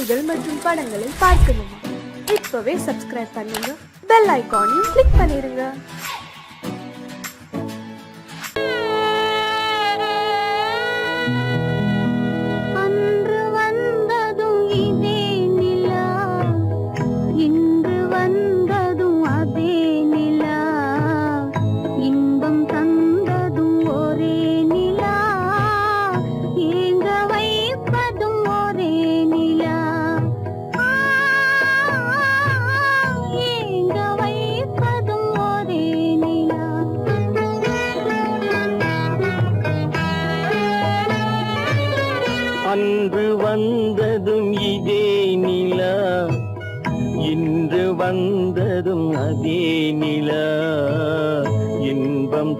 செய்திகள் மற்றும் படங்களை பார்க்கணுமா? இப்பவே சப்ஸ்கிரைப் பண்ணுங்க, பெல் ஐகானையும் கிளிக் பண்ணிருங்க. அன்று வந்ததும் இதே நிலா, இன்று வந்ததும் அதே நிலா, இன்பம்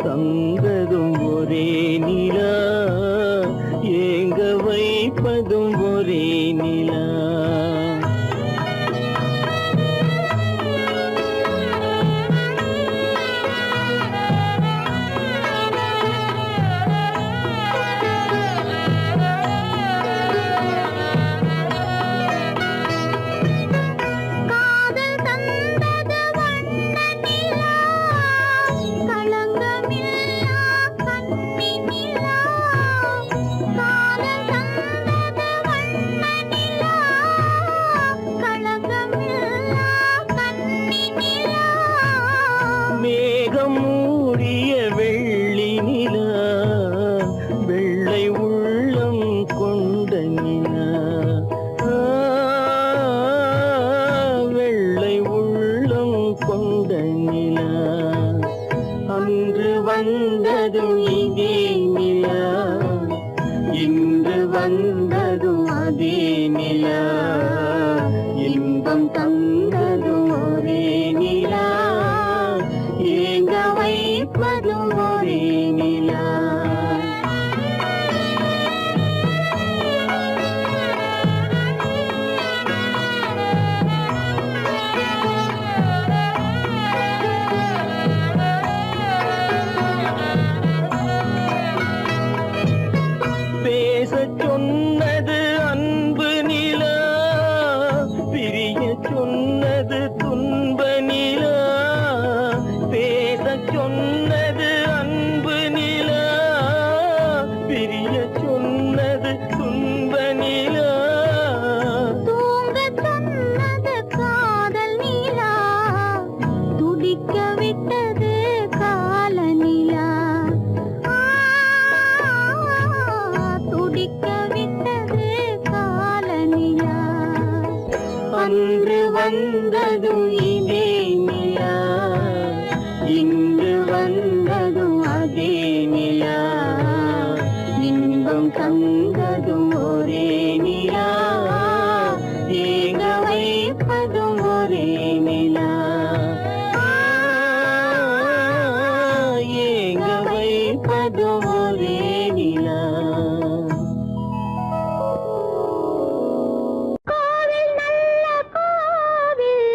தந்ததும் ஒரே நிலா, ஏங்க வைப்பதும் ஒரே நிலா. மேகம் மூடிய வெள்ளி நிலா, வெள்ளை உள்ளம் கொண்ட நிலா, வெள்ளை உள்ளம் கொண்ட நிலா. அன்று வந்ததும் இதே நிலா, இன்று வந்ததும் அதே நிலா, இன்பம் தந்ததும் ஒரே நிலா, ஏங்க வைப்பதும் ஒரே நிலா. பேசச் சொன்னது அன்பு நிலா, பிரிய சொன்னது துன்ப நிலா. பேசச் சொன்னது அன்பு நிலா, பிரிய சொன்னது துன்ப நிலா. தூங்க சொன்னது காதல் நிலா, துடிக்க விட்டது கால நிலா, துடிக்க விட்டது கால நிலா. அன்று வந்ததும் இதே நிலா, இன்று வந்ததும் அதே நிலா, இன்பம் தந்ததும் ஒரே நிலா, ஏங்க வைப்பதும் ஒரே நிலா, ஏங்க வைப்பதும் ஒரே நிலா. கோவில் நல்ல கோவில்,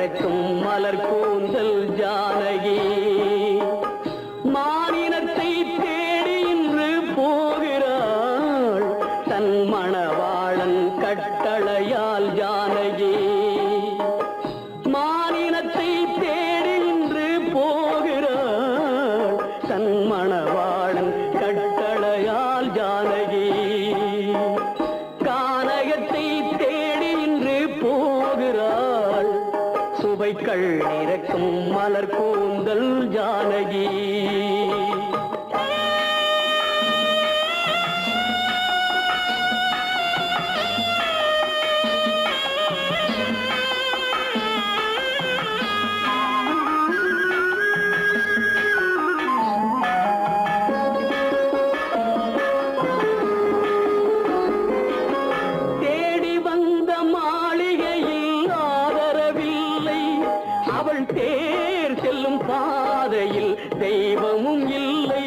நிறைக்கும் மலர் கூந்தல் ஜானகி மானினத்தை தேடி இன்று போகிறாள் தன் மணவாளன் கட்டளையால் ஜானகி மானினத்தை தேடி இன்று போகிறாள் தன் மணவாளன் கட்டளையால் ஜானகி கானகத்தை தேடி இன்று போகிறாள் சுவைக்கள் இறக்கும் மலர் கூந்தல் ஜானகி பாதையில் தெய்வமும் இல்லை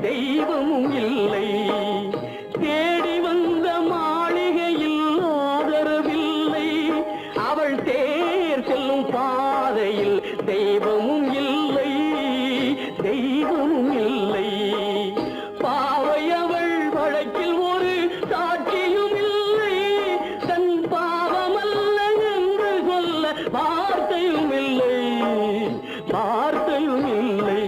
தெய்வமும் இல்லை தேடி வந்த மாளிகையில் ஆதரவில்லை அவள் தேர் செல்லும் பாதையில் தெய்வமும் இல்லை தெய்வமும் இல்லை பாவை அவள் வழக்கில் ஒரு சாட்சியும் இல்லை தன் பாவமல்ல என்று சொல்ல வார்த்தையும் இல்லை வார்த்தையும் இல்லை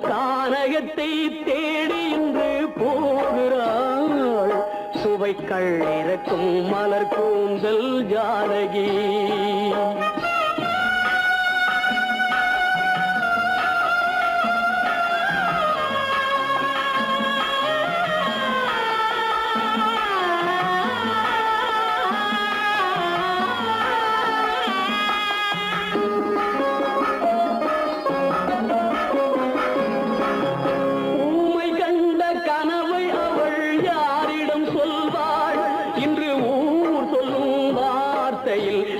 கானகத்தை தேடி இன்று போகிறாள் சுவைக்கள் இறக்கும் மலர் கூந்தல் ஜானகி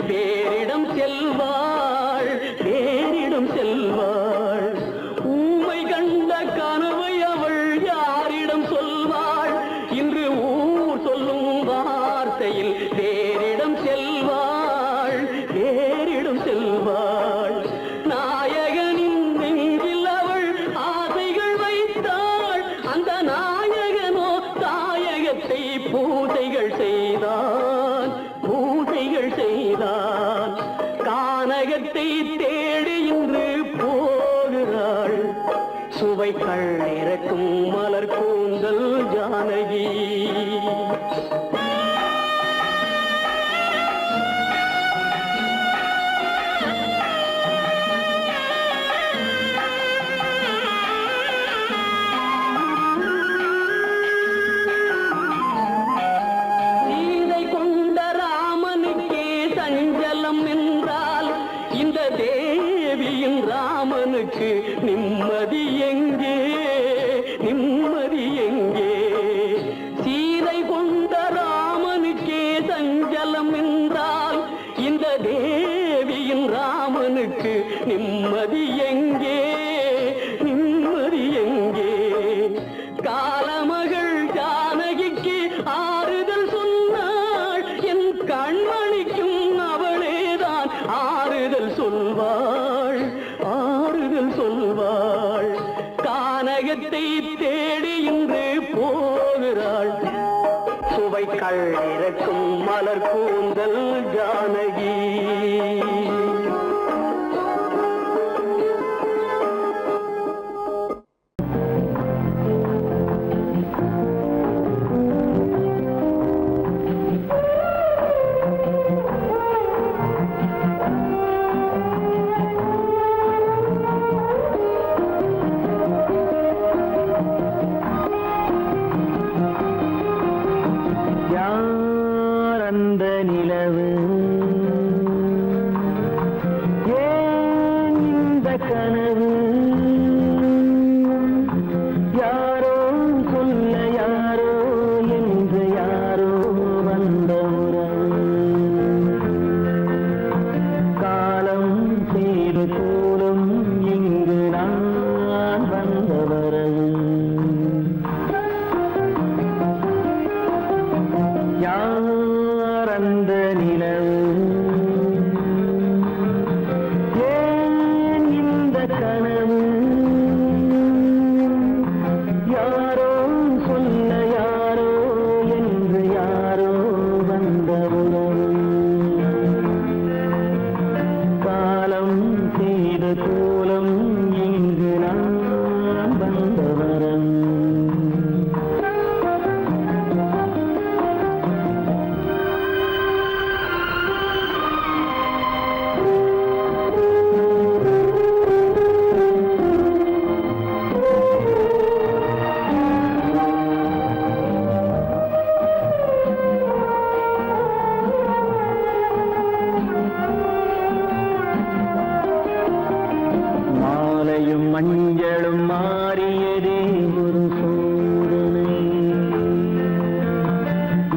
வேறிடம் செல்வாள் வேறிடம் செல்வாள் ஊமை கண்ட கனவை அவள் யாரிடம் சொல்வாள் இன்று ஊர் சொல்லும் வார்த்தையில் வேறிடம் செல்வாள் வேறிடம் செல்வாள் நாயகனின் நெஞ்சில் அவள் ஆசைகள் வைத்தாள் அந்த நாயகனோ தாயகத்தை பூஜைகள் செய்தான் பூஜைகள் செய்தான் கானகத்தை தேடி இன்று போகிறாள் சுவைக்கள் இறக்கும் மலர் கூந்தல் ஜானகி தேவியின் ராமனுக்கு நிம்மதி எங்கே நிம்மதி எங்கே சீதை கொண்ட ராமனுக்கே சஞ்சலம் என்றால் இந்த தேவியின் ராமனுக்கு நிம்மதி எங்கே நிம்மதி எங்கே காலமகள் ஜானகிக்கு ஆறுதல் சொன்னாள் என் கண்மணிக்கும் அவளேதான் ஆறுதல் சொல்வாள் ஆறுதல் சொல்வாள் கானகத்தை தேடி இன்று போகிறாள் சுவைக்கள் இறக்கும் மலர் கூந்தல் ஜானகி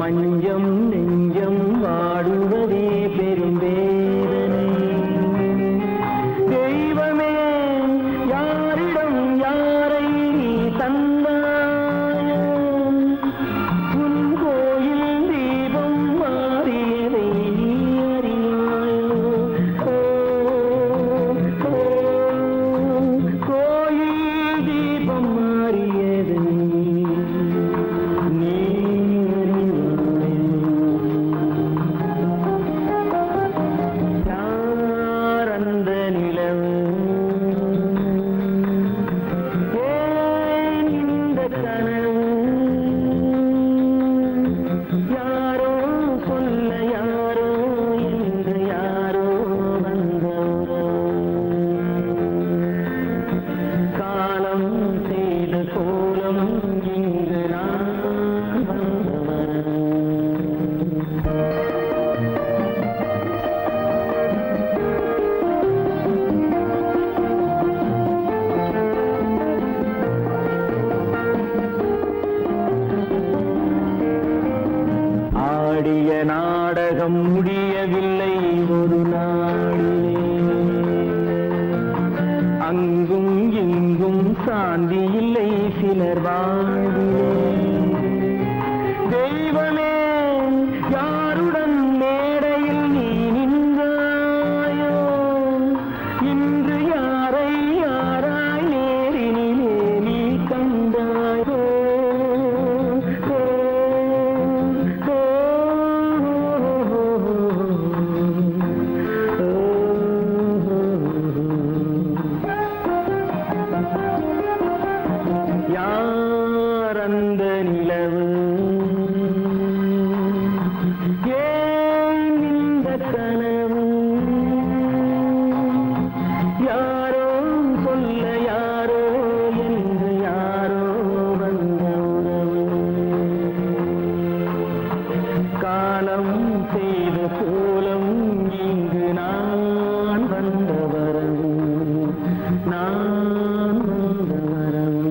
மஞ்சம் நெஞ்சம் வாடுவதே பெரும்பேதனை. தெய்வமே யாரிடம் யாரை நீ தந்தாயோ, உன் கோயில் தீபம் மாறியதை நீ அறியாயோ. கோயில் தீபம் மாறியதை நீ யார் அந்த நிலவு, ஏன் இந்த கனவு, யாரோ சொல்ல யாரோ என்று யாரோ வந்த காலம் செய்த கோலம் இங்கு நான் வந்தவன். ஆடிய நாடகம் முடியவில்லை ஒரு நாளிலே, அங்கும் இங்கும் சாந்தி இல்லை சிலர் வாழ்விலே. தெய்வமே யாருடன் மேடையில் நீ நின்றாயோ, இன்று யாரை யாராய் நேரினிலே நீ கண்டாயோ. யார் அந்த நிலவு, ஏன் இந்த கனவு, யாரோ சொல்ல யாரோ என்று யாரோ வந்த உறவு. காலம் செய்த கோலம் இங்கு நான் வந்த வரவு, நான் வந்த வரவு.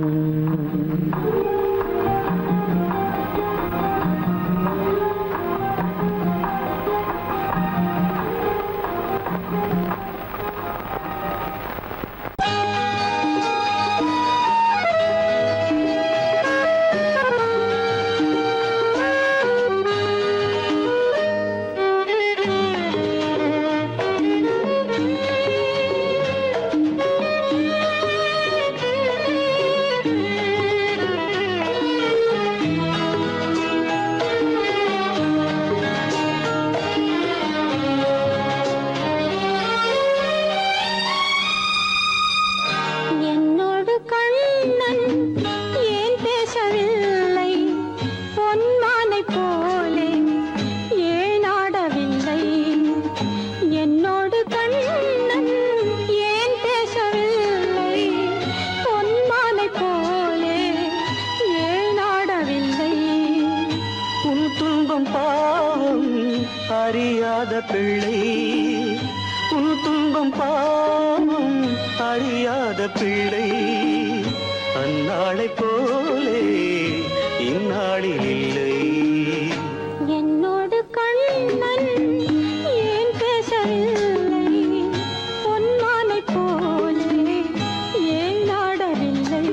என்னோடு கண்ணன் ஏன் பேசவில்லை, பொன்மானை போலே ஏன் ஆடவில்லை. என்னோடு கண்ணன் ஏன் பேசவில்லை, பொன்மானை போலே ஏன் ஆடவில்லை. உன் துன்பம் பாவம் அறியாத பிள்ளை, உன் துன்பம் பாவம் அறியாத பிள்ளை. அந்நாளைப் போலே இந்நாளில் இல்லை. என்னோடு கண்ணன் ஏன் பேசவில்லை, பொன்மானை போலே ஏன் ஆடவில்லை.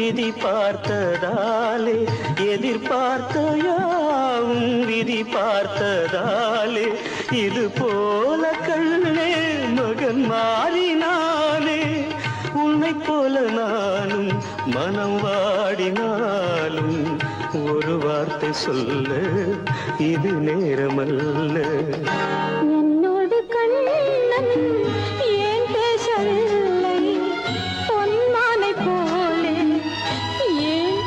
விதி பார்த்ததாலே எதிர்பார்த்த யாவும் விதி பார்த்ததாலே இது போல கண்ணே மகன் மாறினானே உன்னை போல நானும் மனம் வாடினாலும் ஒரு வார்த்தை சொல்ல இது நேரமல்ல. என்னோடு கண்ணன் ஏன் பேசவில்லை பொன்மானை போலே ஏன்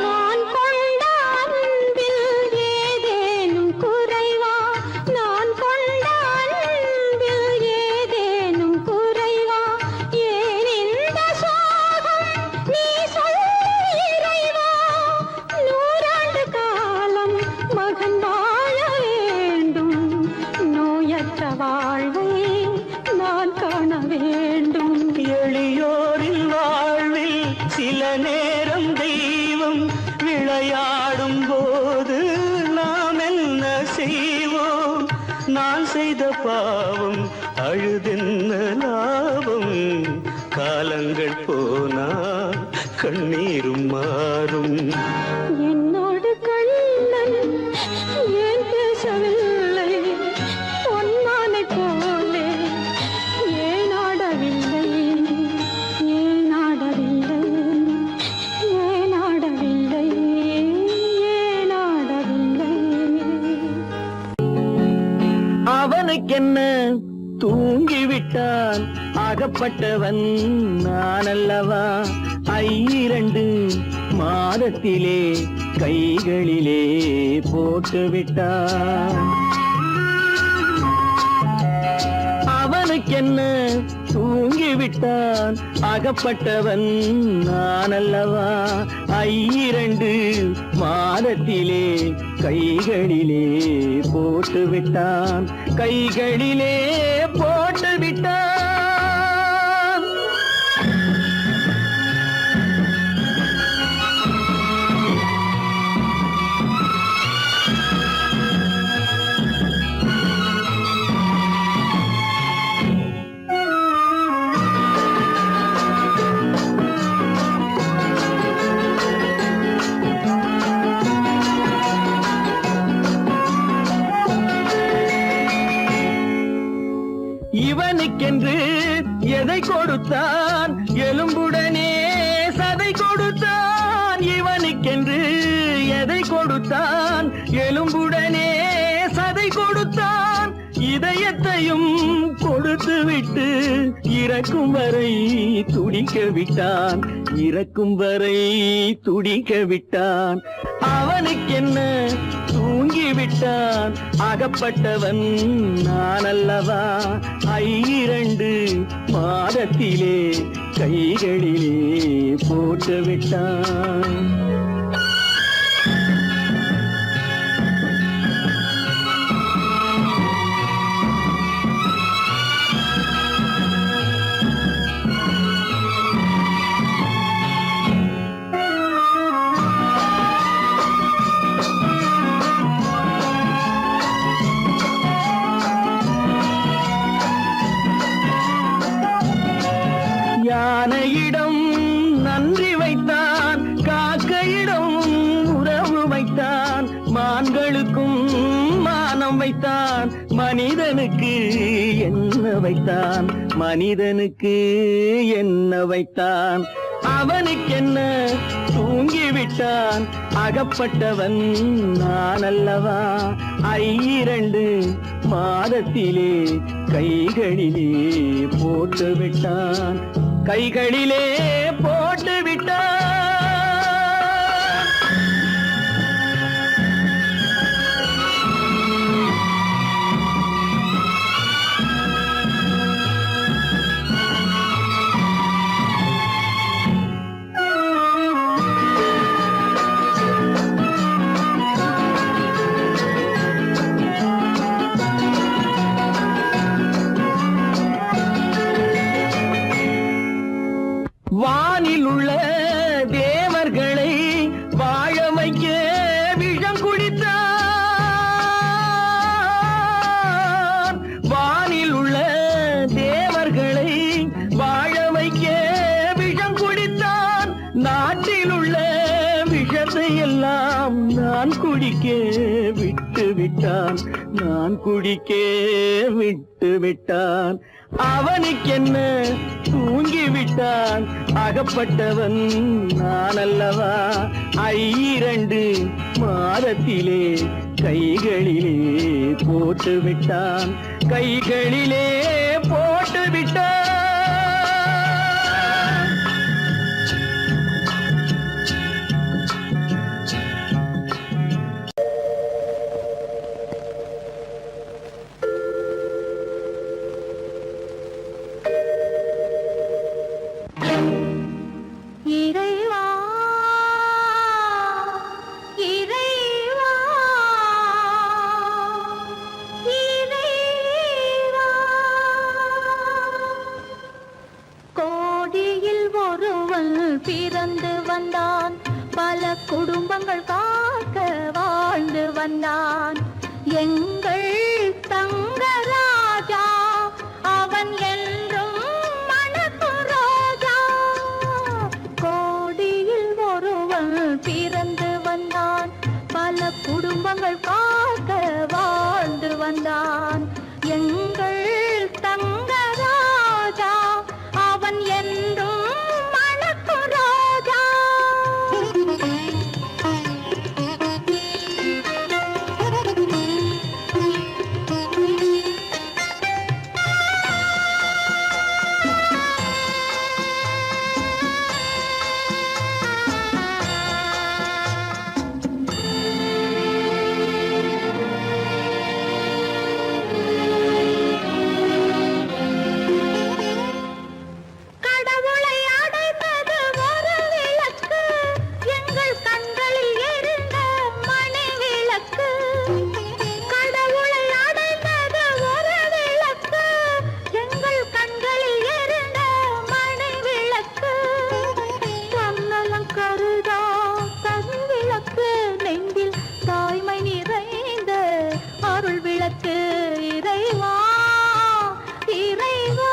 நான் கொண்ட அன்பில் ஏதேனும் குறைவா நான் கொண்ட அன்பில் ஏதேனும் குறைவா ஏன் இந்த சோகம் நீ சொல் இறைவா நூறாண்டு காலம் மகன் வாழ வேண்டும் நோயற்ற வாழ்வை நான் காண வேண்டும். எளியோரின் வாழ்வில் சில நேரம் தெய்வம் விளையாடும் போது நாம் என்ன செய்வோம்? நான் செய்த பாவம் அழுதென்ன லாபம்? காலங்கள் போனா கண்ணீரும் மாறும். என்னோடு கண்ணன் ஏன் பேசவில்லை பொன்மானை போலே ஏன் ஆடவில்லை ஏன் ஆடவில்லை ஏன் ஆடவில்லை ஏன் ஆடவில்லை. அவனுக்கென்ன தூங்கிவிட்டான் அகப்பட்டவன் நான் அல்லவா? 2 மாதத்திலே கைகளிலே போட்டுவிட்டான். அவனுக்கென்ன தூங்கிவிட்டான் அகப்பட்டவன் நான் அல்லவா? 2 மாதத்திலே கைகளிலே போட்டுவிட்டான் கைகளிலே போட்டுவிட்டான். இவனுக்கென்று எதை கொடுத்தான் எலும்புடனே சதை கொடுத்தான். இவனுக்கென்று எதை கொடுத்தான் எலும்புடனே சதை கொடுத்தான். இதயத்தையும் கொடுத்து விட்டு இறக்கும் வரை துடிக்க விட்டான் இறக்கும் வரை துடிக்க விட்டான். அவனுக்கென்ன தூங்கிவிட்டான் அகப்பட்டவன் நான் அல்லவா? 2 மாதத்திலே கைகளிலே போட்டுவிட்டான். யானையிடம் நன்றி வைத்தான் காக்கையிடம் உறவு வைத்தான். மான்களுக்கும் மானம் வைத்தான் மனிதனுக்கு என்ன வைத்தான் மனிதனுக்கு என்ன வைத்தான். அவனுக்கென்ன தூங்கிவிட்டான் அகப்பட்டவன் நான் அல்லவா? 2 மாதத்திலே கைகளிலே போட்டுவிட்டான் கைகளிலே போட்டுவிட்டான். விட்டு விட்டான், நான் குடிக்க விட்டு விட்டான். அவனுக்கென்ன தூங்கி விட்டான், அகப்பட்டவன் நான் அல்லவா. 2 மாதத்திலே கைகளிலே போட்டு விட்டான், கைகளிலே போட்டு விட்டான். இறைவா இறைவா இறைவா, கோடியில் ஒருவன் பிறந்து வந்தான், பல குடும்பங்கள் காக்க வாழ்ந்து வந்தான். எங்கள் தங்கராஜா அவன் என்றும் மணக்கு ரோஜா. கோடியில் ஒருவன் பிறந்து வந்தான், பல குடும்பங்கள் காக்க வாழ்ந்து வந்தான். எங்கள் தங்கராஜா அவன் என்றும் மணக்கு ரோஜா. கடவுளை அடைந்தது ஒரு விளக்கு, எங்கள் கண்களில் எரிந்த மணி விளக்கு. கடவுளை அடைந்தது ஒரு விளக்கு, எங்கள் கண்களில் எரிந்த மணி விளக்கு. தன்னலம் கருதா தன் விளக்கு, நெஞ்சில் தாய்மை நிறைந்த அருள் விளக்கு. இறைவா இறைவா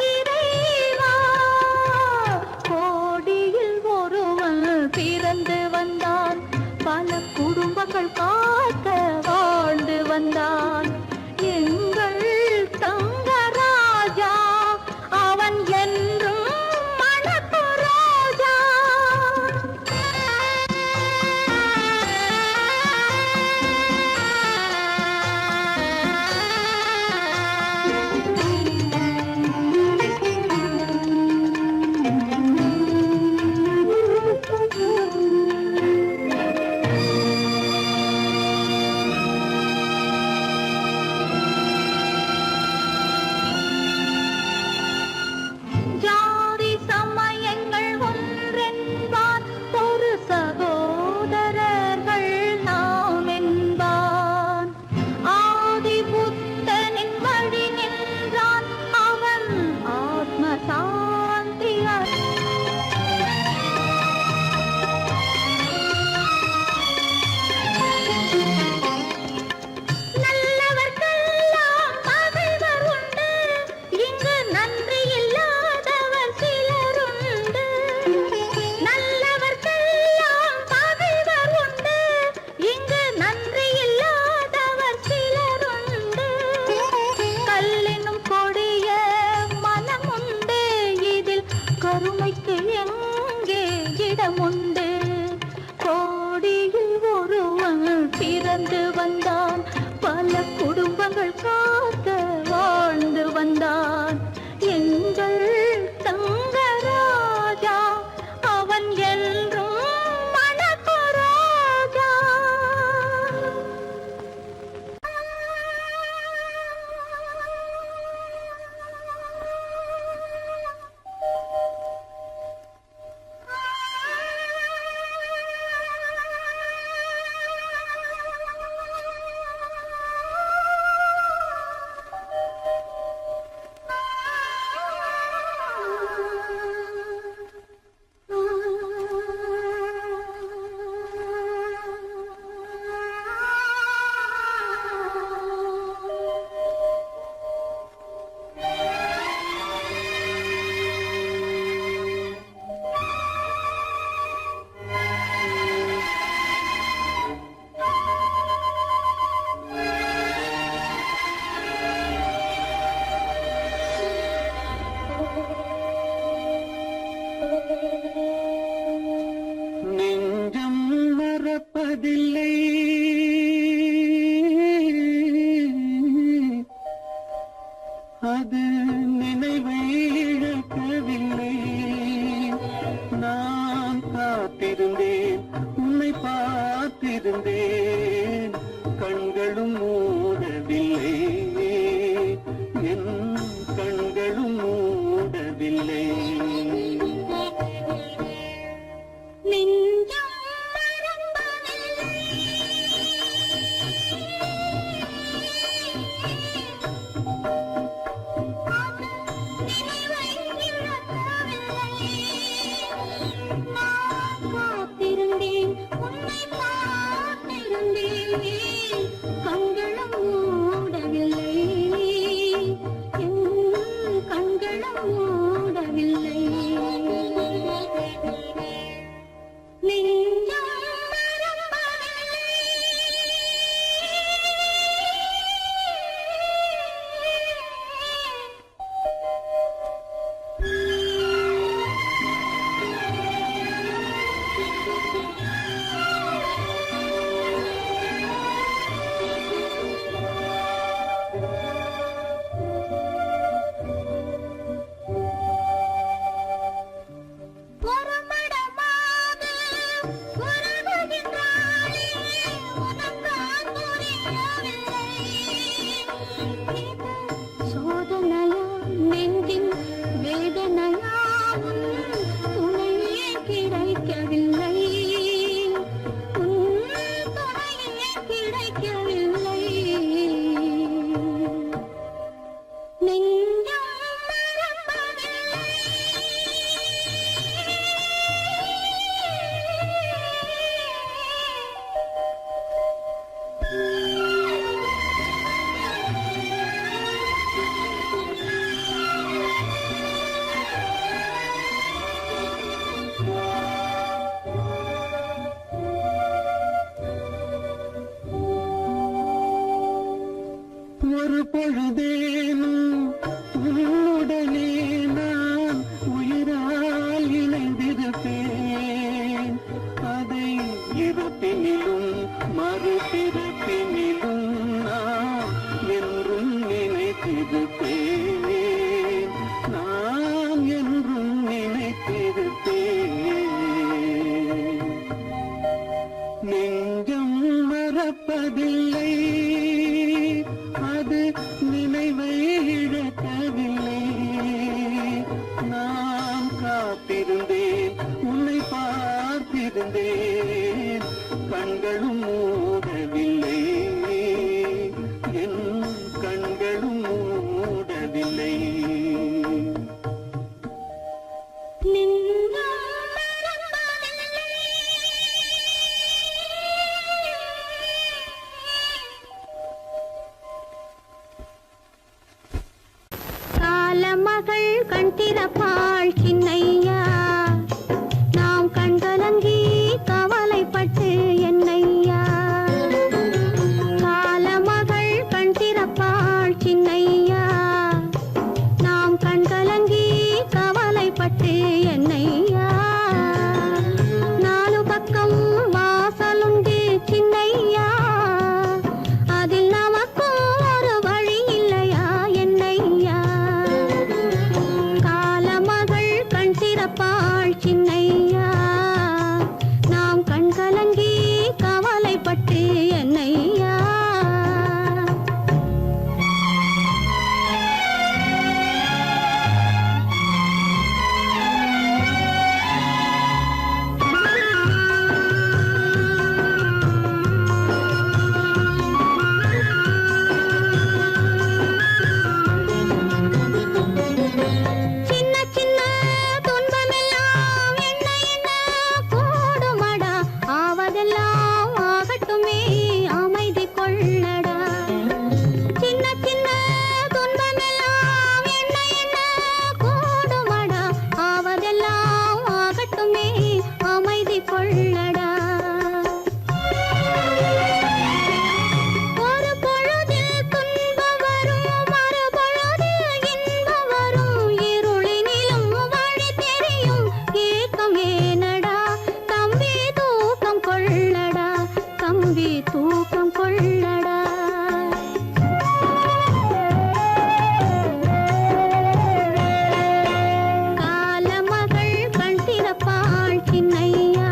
இறைவா, கோடியில் ஒருவன் பிறந்து வந்தான், பல குடும்பங்கள் காக்க வாழ்ந்து வந்தான். எங்கள் தங்கராஜா அவன் என்றும் மணக்கு ரோஜா. ஜாதி சமயங்கள் ஒன்றென்பான், ஒரு சகோதரர்கள் நாம் என்பான். ஆதி புத்தனின் வழி நின்றான், அவன் ஆத்ம சாந்தி நல்லவர்க்கெல்லாம் பகைவர் உண்டு, இங்கு நன்றி இல்லாதவர் சிலருண்டு. நல்லவர்க்கெல்லாம் பகைவர் உண்டு, இங்கு நன்றி இல்லாதவர் சிலருண்டு. கல்லினும் கொடிய மனமுண்டு, இதில் கருமைக்கு எங்கே இடமுண்டு. கோடியில் ஒருவன் பிறந்து வந்தான், பல குடும்பங்கள் காக்க வாழ்ந்து வந்தான். எங்கள் தங்கராஜா அவன் என்றும் மணக்கு ரோஜா. மறப்பதில்லை அது நினைவை இழக்கவில்லை நான் காத்திருந்தேன் உன்னை பார்த்திருந்தேன் கண்களும் மூடவில்லை என் கண்களும் மூடவில்லை நெஞ்சம் மறப்பதில்லை நினைவை இழக்கவில்லை நான் காத்திருந்தேன் உன்னை பார்த்திருந்தேன் கண்களும் மூடவில்லை என் கண்களும் மூடவில்லை நெஞ்சம் மறப்பதில்லை உறவுகின்றாளே உனக்கான் புரியவில்லை இது சோதனையா நெஞ்சின் வேதனையா உன் துணையே கிடைக்கவில்லை உன் துணையே கிடைக்கவில்லை நெஞ்சம் மறப்பதில்லை ஒரு பொழுதேனும் உன்னுடனே நான் உயிரால் இணைந்திருப்பேன் அதை இருப்பினிலும் மறுபிறப்பினிலும் நான் என்றும் நினைத்திருப்பேன் நான் என்றும் நினைத்திருப்பேன் நெஞ்சம் மறப்பதில்லை அது நினைவை இழக்கவில்லை நான் காத்திருந்தேன் உன்னை பார்த்திருந்தேன் கண்களும் மூடவில்லை என் கண்களும் மூடவில்லை நெஞ்சம் மறப்பதில்லை காலமகள் கண் திறப்பாள் சின்னையா நாம் கண்கலங்கி கவலைப்பட்டு என்னையா காலமகள் கண் திறப்பாள் சின்னையா நாம் கண்கலங்கி கவலைப்பட்டு என்னையா நாலு பக்கம் வாசலுண்டு சின்னையா அதில் நமக்கும் ஒரு வழி இல்லையா என்னையா காலமகள் கண் தம்பி தூக்கம் கொள்ளடா. காலமகள் கண் திறப்பாள் சின்னையா,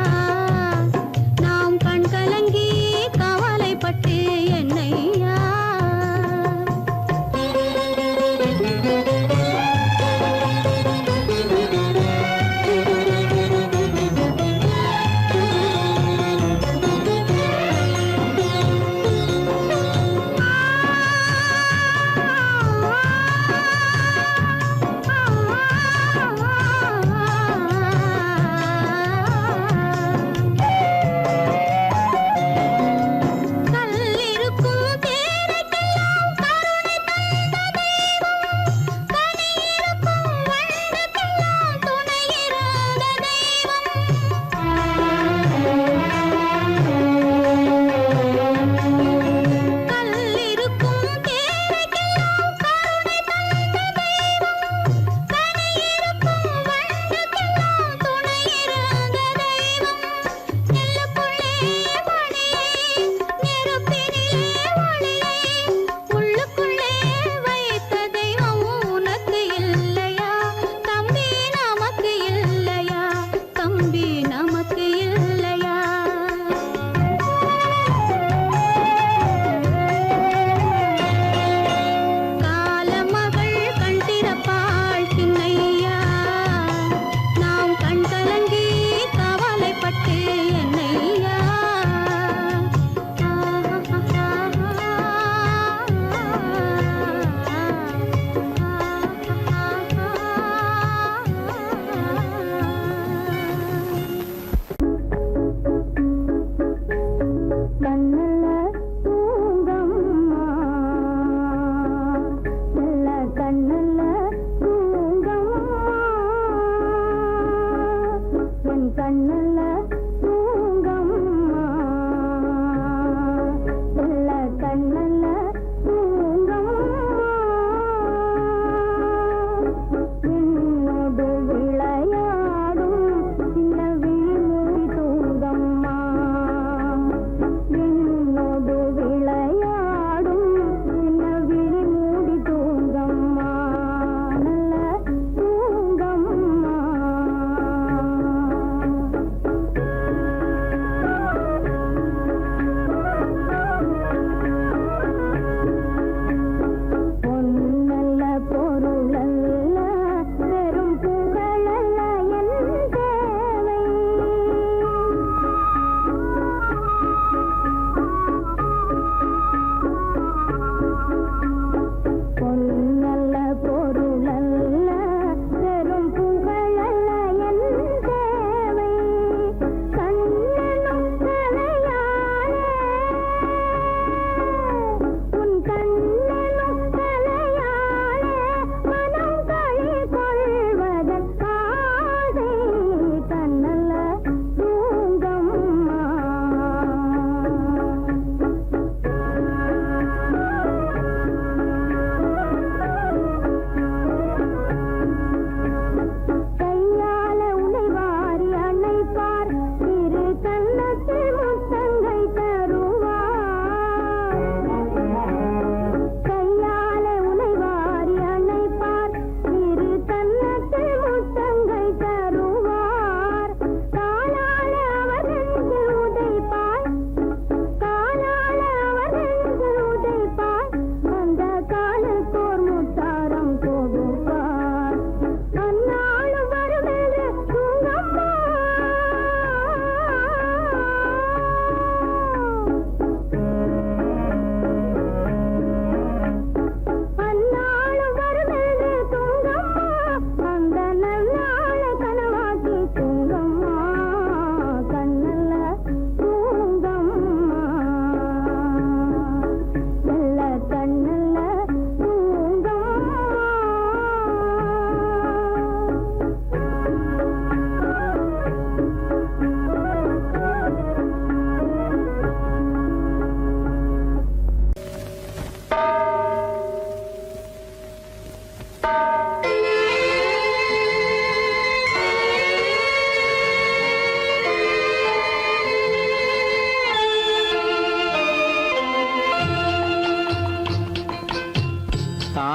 நாம் கண் கலங்கி கவலைப்பட்டு என்னையா.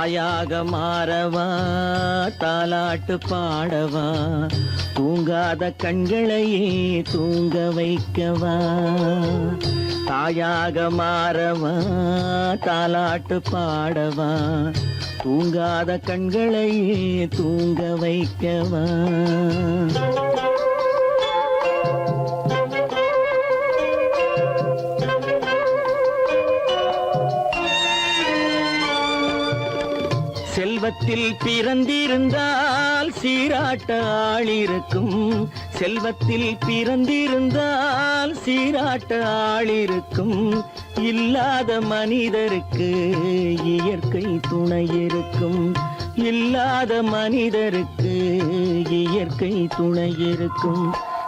தாயாக மாறவா தாலாட்டு பாடவா தூங்காத கண்களையே தூங்க வைக்கவா தாயாக மாறவா தாலாட்டு பாடவா தூங்காத கண்களையே தூங்க வைக்கவா செல்வத்தில் பிறந்திருந்தால் சீராட்ட ஆள் இருக்கும் செல்வத்தில் பிறந்திருந்தால் சீராட்ட ஆள் இருக்கும் இல்லாத மனிதருக்கு இயற்கை துணை இருக்கும் இல்லாத மனிதருக்கு இயற்கை துணை இருக்கும்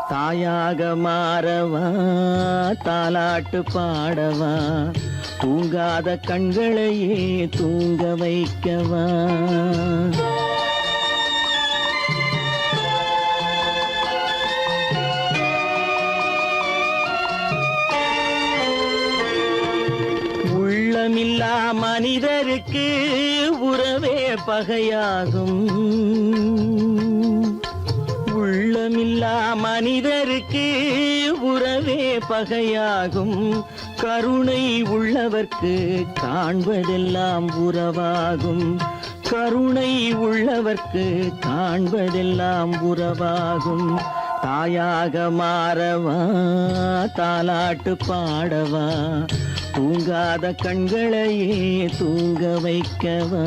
தாயாக மாறவா தாலாட்டு பாடவா தூங்காத கண்களையே தூங்க வைக்கவா உள்ளமில்லா மனிதருக்கு உறவே பகையாகும் உள்ளமில்லா மனிதருக்கு உறவே பகையாகும் கருணை உள்ளவர்க்கு காண்பதெல்லாம் உறவாகும் கருணை உள்ளவர்க்கு காண்பதெல்லாம் உறவாகும் தாயாக மாறவா தாலாட்டு பாடவா தூங்காத கண்களையே தூங்க வைக்கவா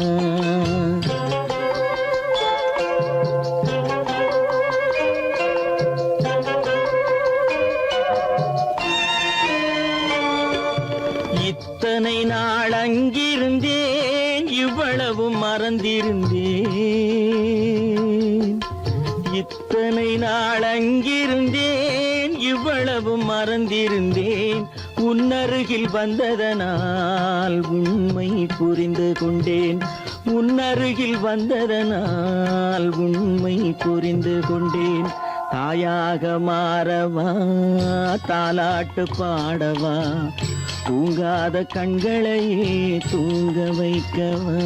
இத்தனை நாள் அங்கிருந்தேன் இவ்வளவு மறந்திருந்தேன் இத்தனை நாள் அங்கிருந்தேன் இவ்வளவு மறந்திருந்தேன் உன்னருகில் வந்ததனால் உண்மை புரிந்து கொண்டேன் உன்னருகில் வந்ததனால் உண்மை புரிந்து கொண்டேன் தாயாக மாறவா தாலாட்டு பாடவா தூங்காத கண்களையே தூங்க வைக்கவா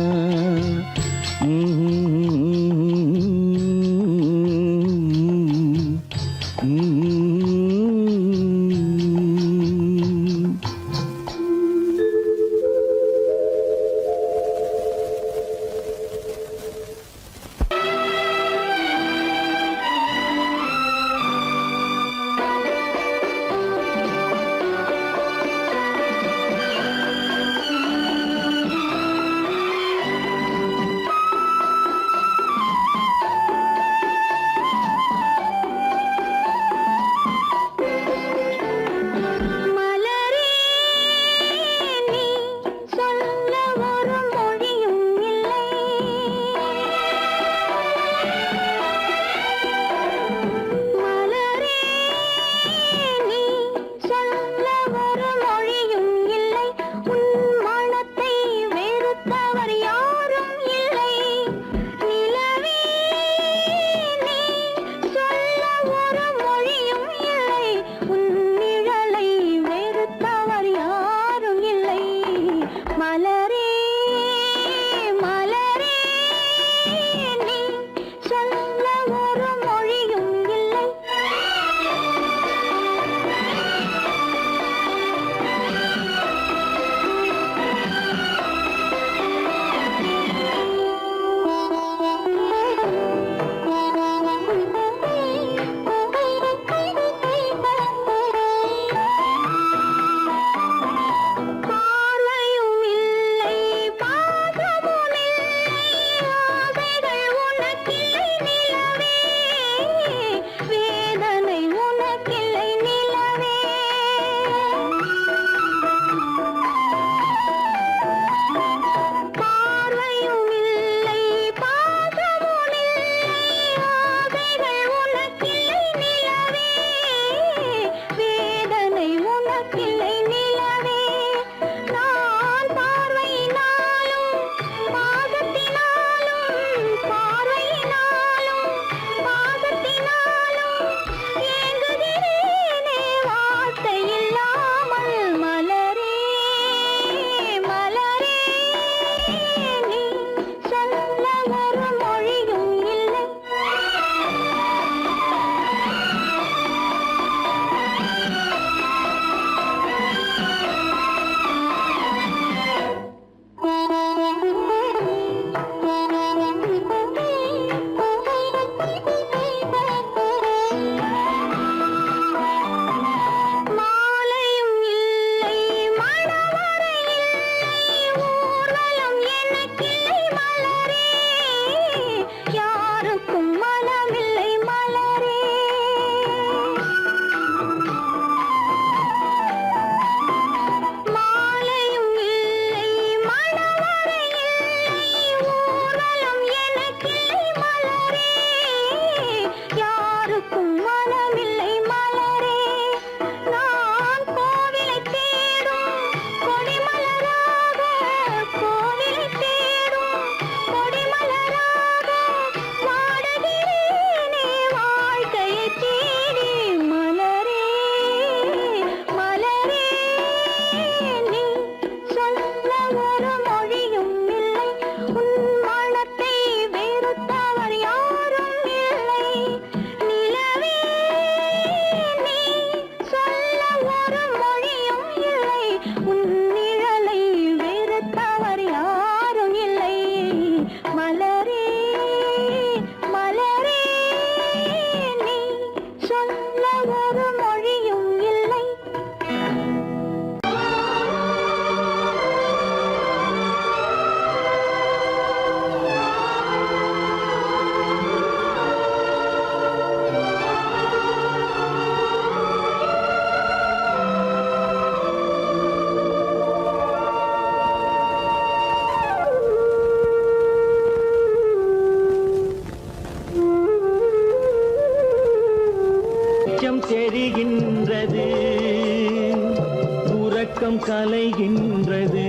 கலைகின்றது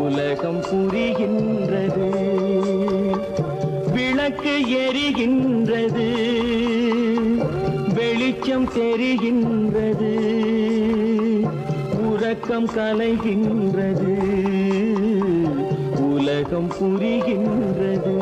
உலகம் புரிகின்றது விளக்கு எரிகின்றது வெளிச்சம் தெரிகின்றது உறக்கம் கலைகின்றது உலகம் புரிகின்றது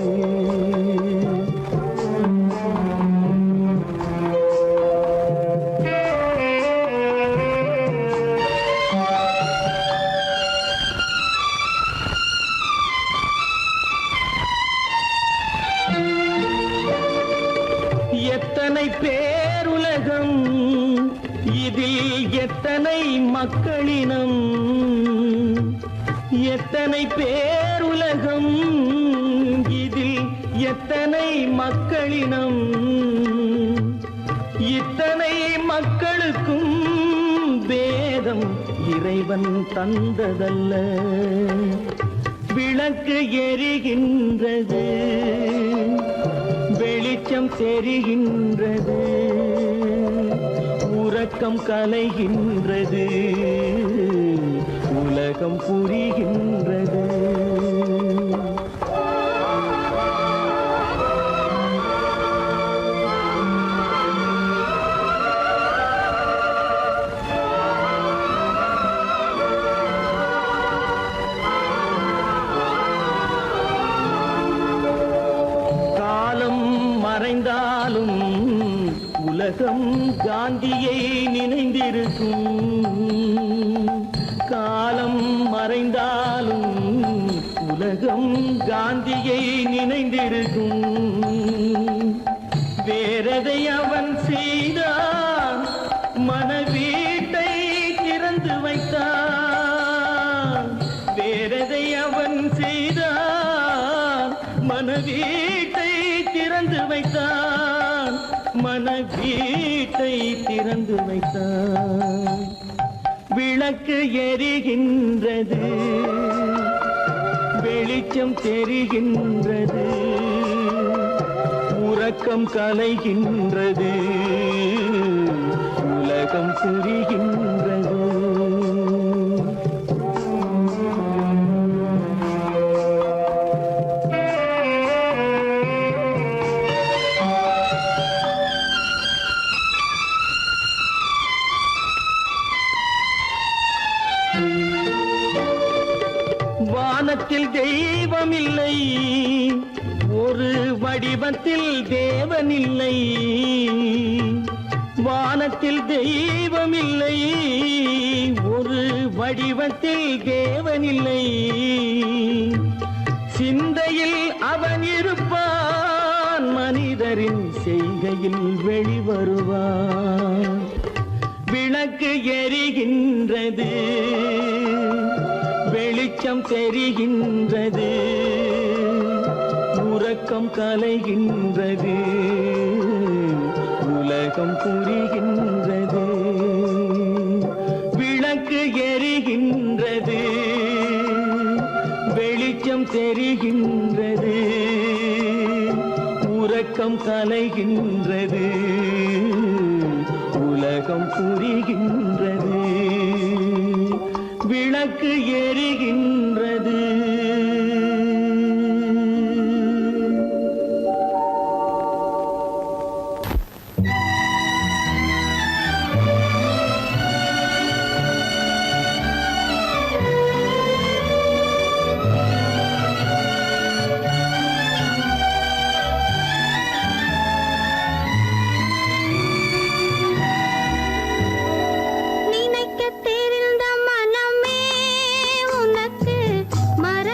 எத்தனை பேருலகம் இதில் எத்தனை மக்களினம் எத்தனை பேருலகம் இதில் எத்தனை மக்களினம் இத்தனை மக்களுக்கும் வேதம் இறைவன் தந்ததல்ல விளக்கு எரிகின்றது வெளிச்சம் தெரிகின்றது உறக்கம் கலைகின்றது உலகம் புரிகின்றது மறைந்தாலும் உலகம் காந்தியை நினைந்திருக்கும் காலம் மறைந்தாலும் உலகம் காந்தியை நினைந்திருக்கும் வேறதை அவன் செய்தான் மனவீட்டை திறந்து வைத்தான் வேறதை அவன் செய்தான் மனவீட்டை திறந்து வைத்தான் மனவீட்டை திறந்து வைத்தான் விளக்கு எரிகின்றது வெளிச்சம் தெரிகின்றது உறக்கம் கலைகின்றது உலகம் புரிகின்றது வானத்தில் தெய்வம் இல்லை ஒரு வடிவத்தில் தேவன் இல்லை வானத்தில் தெய்வம் இல்லை ஒரு வடிவத்தில் தேவன் இல்லை சிந்தையில் அவன் இருப்பான் மனிதரின் செய்கையில் வெளிவருவான் விளக்கு எரிகின்றது வெளிச்சம் தெரிகின்றது உறக்கம் கலைகின்றது உலகம் புரிகின்றது விளக்கு எரிகின்றது வெளிச்சம் தெரிகின்றது உறக்கம் கலைகின்றது உலகம் புரிகின்றது விளக்கு எரிகின்றது நினைக்க தெரிந்த மனமே உனக்கு மற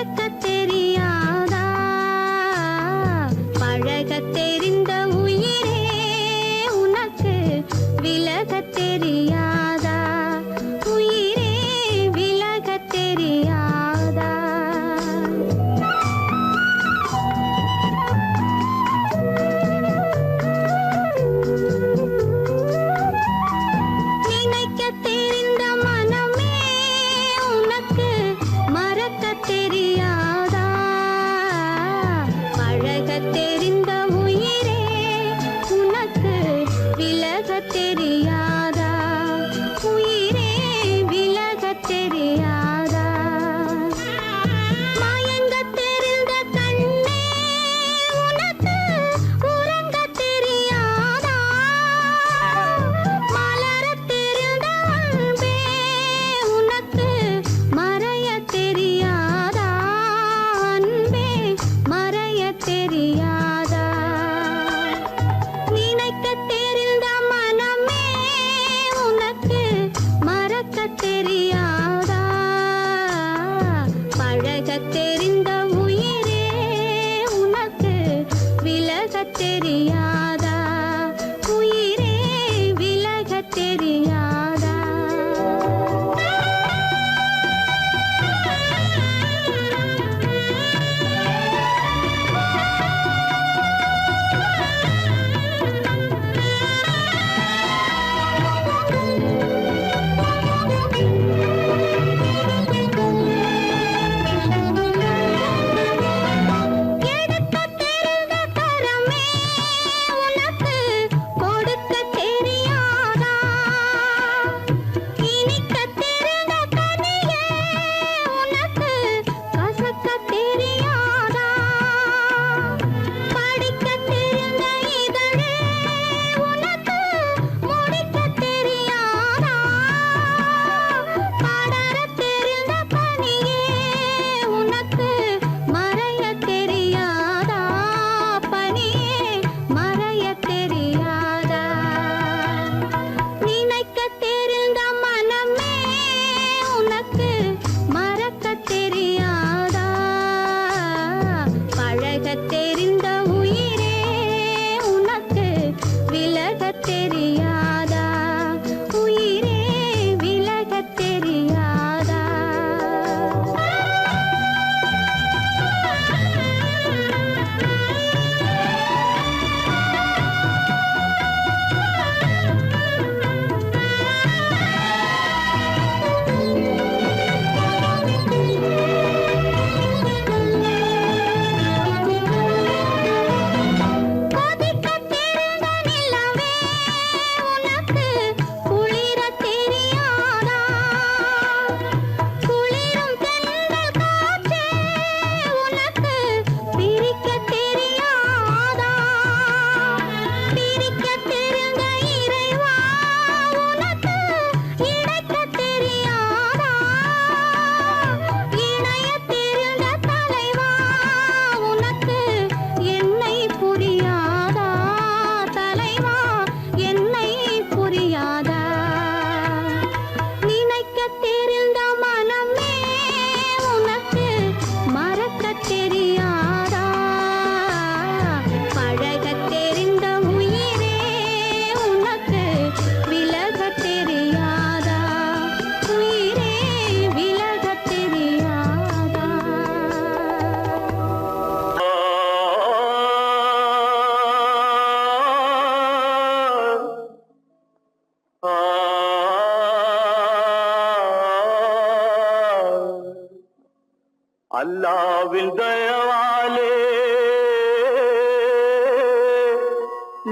அல்லாவின் தயவாலே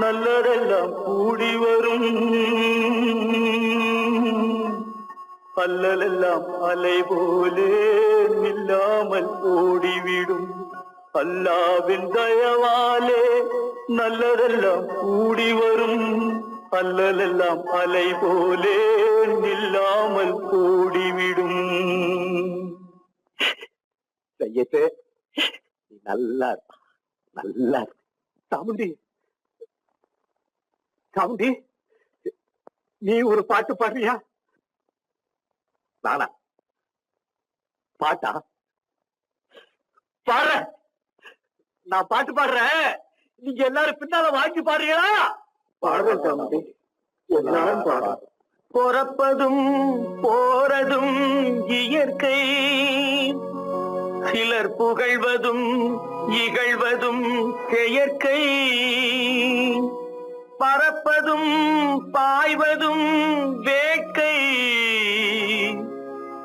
நல்லதெல்லாம் கூடி வரும், அல்லலெல்லாம் அலை போலே நில்லாமல் ஓடிவிடும். அல்லாவின் தயவாலே நல்லதெல்லாம் கூடி வரும், அல்லலெல்லாம் அலை போலே நில்லாமல் ஓடிவிடும். சையத்து, நீ நல்லா இருப்பா, நல்லா இருப்ப. சாமுண்டி, சாமுண்டி, நீ ஒரு பாட்டு பாடுறியா? நானா பாட்டா பாடுற? நான் பாட்டு பாடுறேன், நீங்க எல்லாரும் பின்னால வாங்கி பாடுறீங்களா? பாடுறேன் சாமுண்டி, எல்லாரும் பாடுற. பொறப்பதும் போறதும் இயற்கை, சிலர் புகழ்வதும் இகழ்வதும் செயற்கை. பறப்பதும் பாய்வதும் வேட்கை,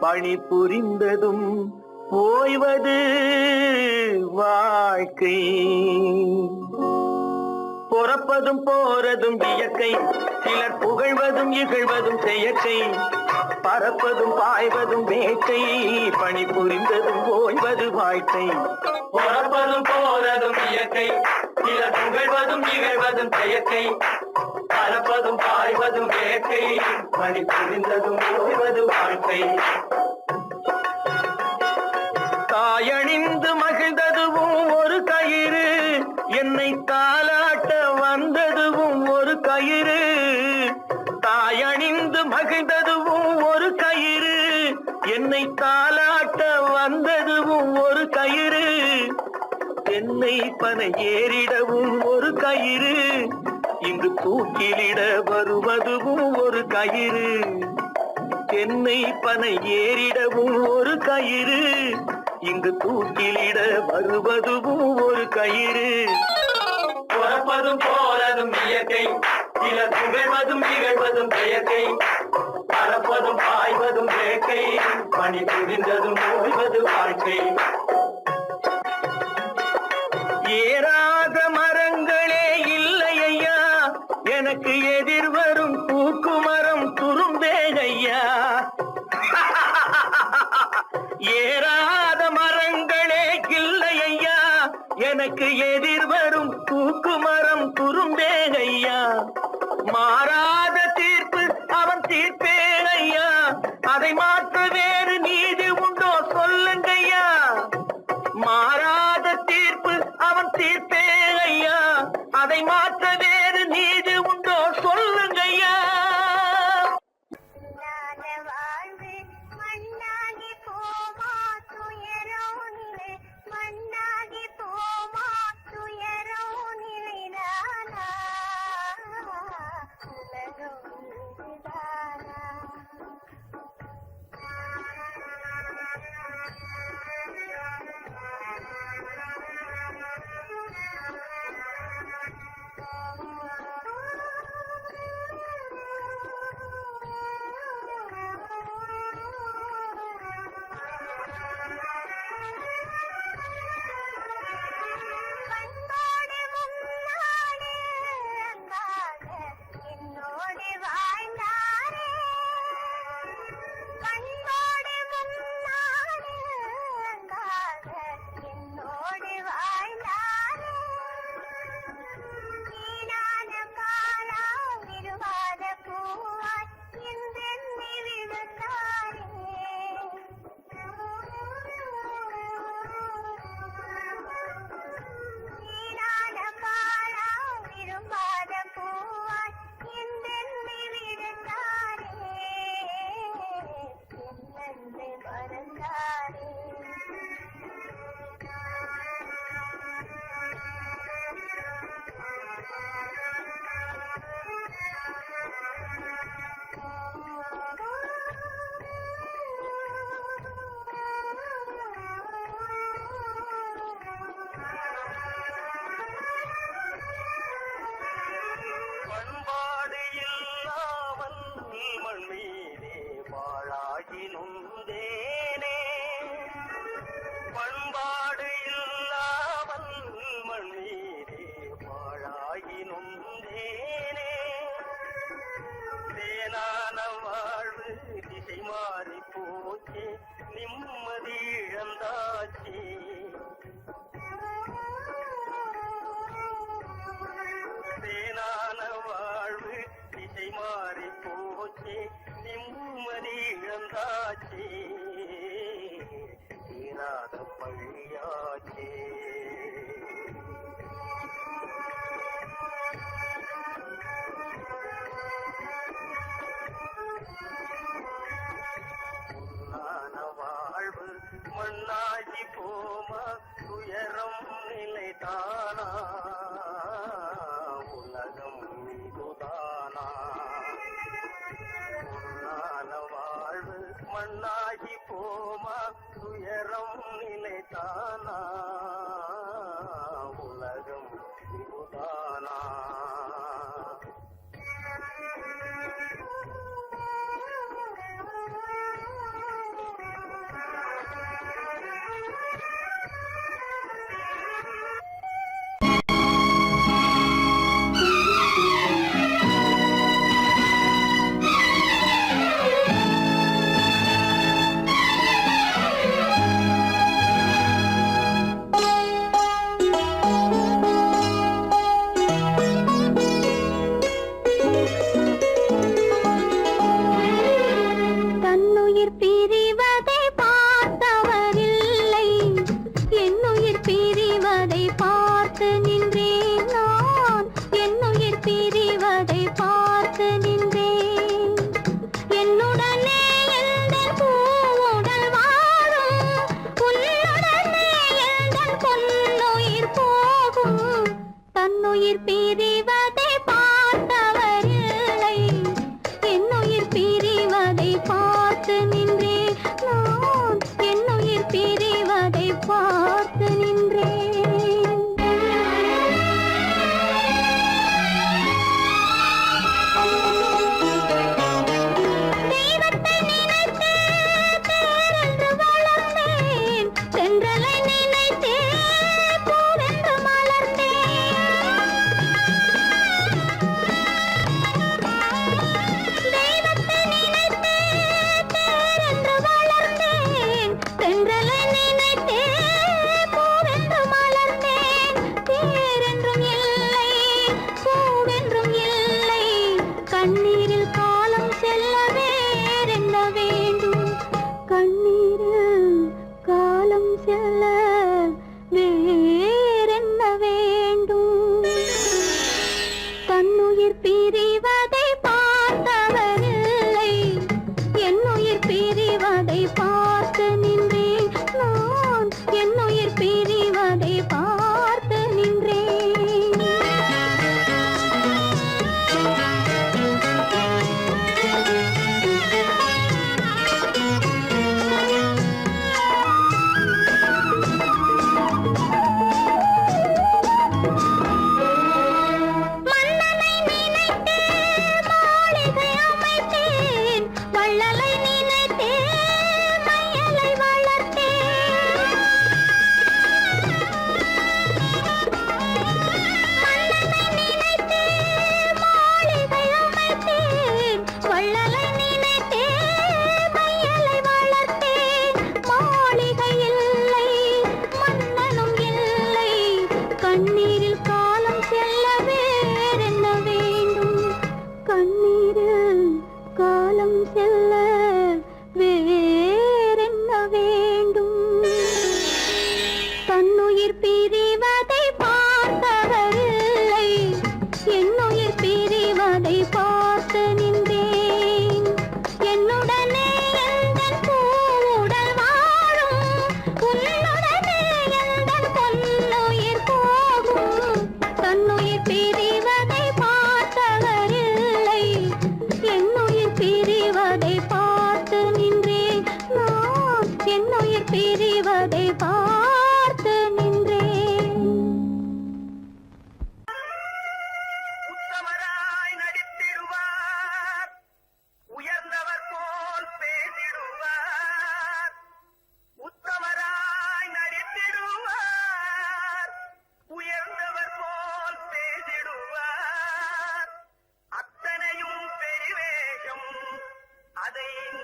பணி புரிந்ததும் ஓய்வது வாழ்க்கை. பொறப்பதும் போறதும் இயற்கை, சிலர் புகழ்வதும் இகழ்வதும் செயற்கை. பறப்பதும் பாய்வதும் வேட்கை, பணி புரிந்ததும் ஓய்வது வாழ்க்கை. பொறப்பதும் போறதும் இயற்கை, சிலர் புகழ்வதும் இகழ்வதும் செயற்கை. பறப்பதும் பாய்வதும் வேட்கை, பணி புரிந்ததும் ஓய்வது வாழ்க்கை. தாயணிந்து மகிழ்ந்ததுவும் ஒரு கயிறு, என்னை தாலாட்ட வந்ததுவும் ஒரு கயிறு. தாயணிந்து மகிழ்ந்ததுவும் ஒரு கயிறு, என்னை தாலாட்ட வந்ததுவும் ஒரு கயிறு. தென்னை பனை ஏறிடவும் ஒரு கயிறு, இங்கு தூக்கிலிட வருவதுவும் ஒரு கயிறு. தென்னை பனை ஏறிடவும் ஒரு கயிறு, இங்கு தூக்கிலிட வருவதுவும் ஒரு கயிறு. பொறப்பதும் போறதும் இயற்கை, சிலர் புகழ்வதும் இகழ்வதும் செயற்கை. பறப்பதும் பாய்வதும் வேட்கை, பணி புரிந்ததும் ஓய்வது வாழ்க்கை. ஏறாத மரங்களே இல்லை ஐயா, எனக்கு எதிர்வரும் பூக்குமரம் துரும்பே ஐயா. ஏறாத மரங்களே இல்லை ஐயா, எனக்கு எதிர்வரும் பூக்குமரம் துரும்பே ஐயா. மாறாத தீர்ப்பு அவன் தீர்ப்பே ஐயா, அதை மாற்ற வேறு நீதி உண்டோ சொல்லுங்கய்யா. மாறாத தீர்ப்பு அவன் தீர்ப்பே ஐயா, அதை மாற்ற வேறு நீதி உண்டோ சொல்லுங்கய்யா. வாழ்வு மண்ணாகி போமா துயரோ நிலை, மண்ணாகி போமா துயரோ நிலைதானா, உலகம் இதுதானா. மண் மீதே வாழாகி நொந்தேனே, வந்தாச்சு. தேனான வாழ்வு திசை மாறி போச்சு, நிம்மதி இழந்தாச்சு, தீராத பழியாச்சு. வாழ்வு மண்ணாகி போமா, துயரம் நிலைதானா, உலகம் இதுதானா. பொன்னான வாழ்வு மண்ணாகி போமா, துயரம் நிலைதானா, உலகம் இதுதானா.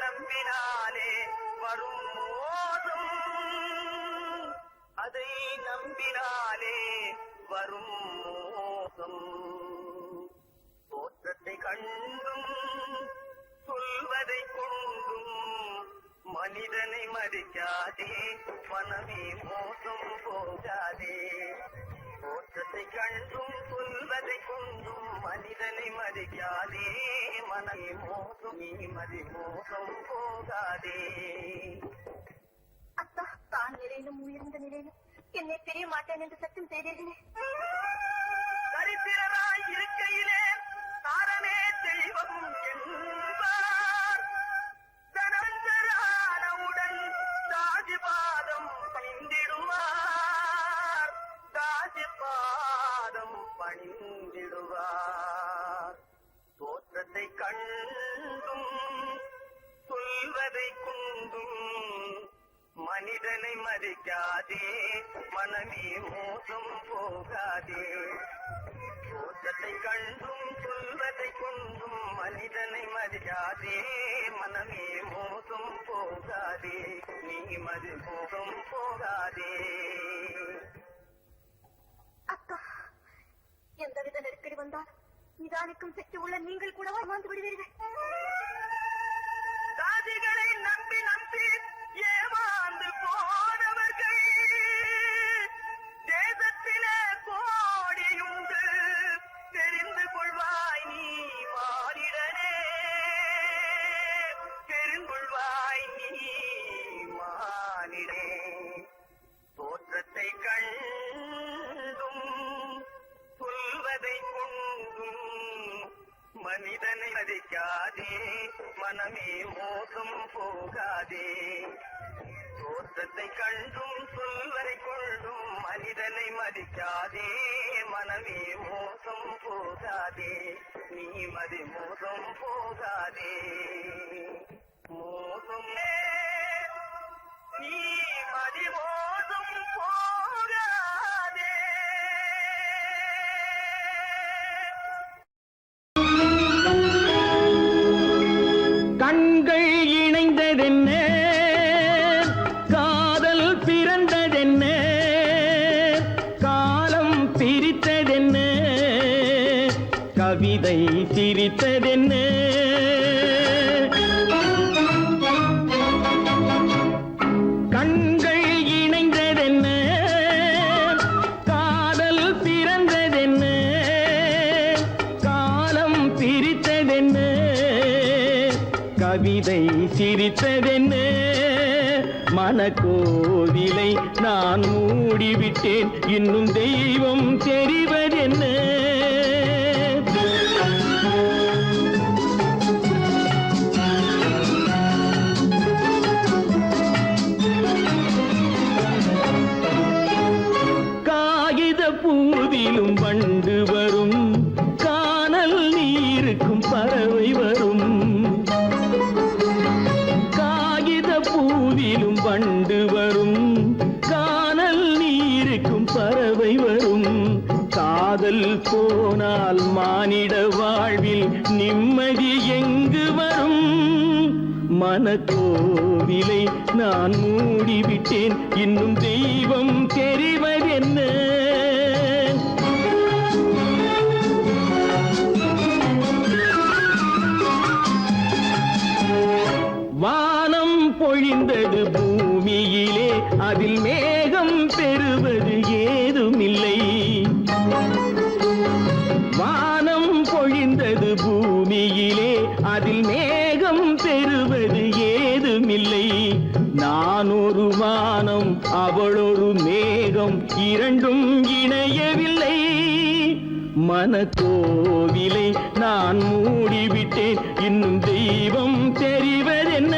நம்பினாலே வரும் மோசம் வரும் மோசம் தோற்றத்தை கண்டும் சொல்வதை கொண்டும் மனிதனை மதிக்காதே மனமே மோசம் போகாதே தோற்றத்தை கண்டும் சொல்வதை கொண்டும் மனிதனை மதிக்காதே மனமே மோசம் நீ மதி மோசம் போகாதே அத்தா தான் நிலையிலும் உயர்ந்த நிலையிலும் என்னை தெரிய மாட்டேன் என்று சத்தியம் செய்தீர்களே. சரித்திரராய் இருக்கையிலே தாரமே தெய்வம் என்பார் தனஞ்சரானவுடன் தாஜிபாதம் பணிந்திடுவார் தாஜிபாதம் பணிந்திடுவார் தோற்றத்தை கண்டும் சொல்வதை கொண்டும் மனிதனை மதிக்காதே மனமே மோசம் போகாதே தோற்றத்தை கண்டும் சொல்வதை கொண்டும் மனிதனை மதிக்காதே மனமே மோசம் போகாதே நீ மதி மோசம் போகாதே அத்தா எந்தவித நெருக்கடி வந்தால் நிதானிக்கும் சக்தி உள்ள நீங்கள் கூட வாழ்ந்து விடுவீர்கள். சாதிகளை நம்பி நம்பி ஏமாந்து போனவர்கள் தேசத்திலே கோடியுண்டு தெரிந்து கொள்வாய் நீ மானிடனே தெரிந்து கொள்வாய் நீ மானிடே தோற்றத்தை கண்டும் சொல்வதை கொண்டும் மனிதனை மதிக்காதே மனமே மோசம் போகாதே தோற்றத்தை கண்டும் சொல்வதை கொண்டும் மனிதனை மதிக்காதே மனமே மோசம் போகாதே நீ மதி மோசம் போகாதே மோசம் நீ மதி மோசம் போகாதே கண்கள் இணைந்ததென்ன காதல் பிறந்ததென்ன காலம் பிரித்ததென்ன கவிதை சிரித்ததென்ன கண்கள் இணைந்ததென்ன காதல் பிறந்ததென்ன காலம் பிரித்ததென்ன கவிதை சிரித்ததென்ன மனக்கோவிலை நான் மூடிவிட்டேன் இன்னும் தெய்வம் தெரிவதென்ன காகித பூவிலும் வண்டு வரும் கானல் நீருக்கும் பறவை வரும் காகித பூவிலும் வண்டு வரும் கானல் நீருக்கும் பறவை வரும் காதல் போனால் மானிட வாழ்வில் நிம்மதி எங்கு வரும் மனக்கோவிலை நான் மூடிவிட்டேன் இன்னும் தெய்வம் தெரிவதென்ன வானம் பொழிந்தது பூமியிலே அதில் மேகம் பெறுவது ஏதுமில்லை வானம் பொழிந்தது பூமியிலே அதில் மேகம் பெறுவது ஏதுமில்லை நான் ஒரு வானம் அவளொரு மேகம் இரண்டும் இணையவில்லை மனக்கோவிலை நான் மூடிவிட்டேன் இன்னும் தெய்வம் தெரிவதென்ன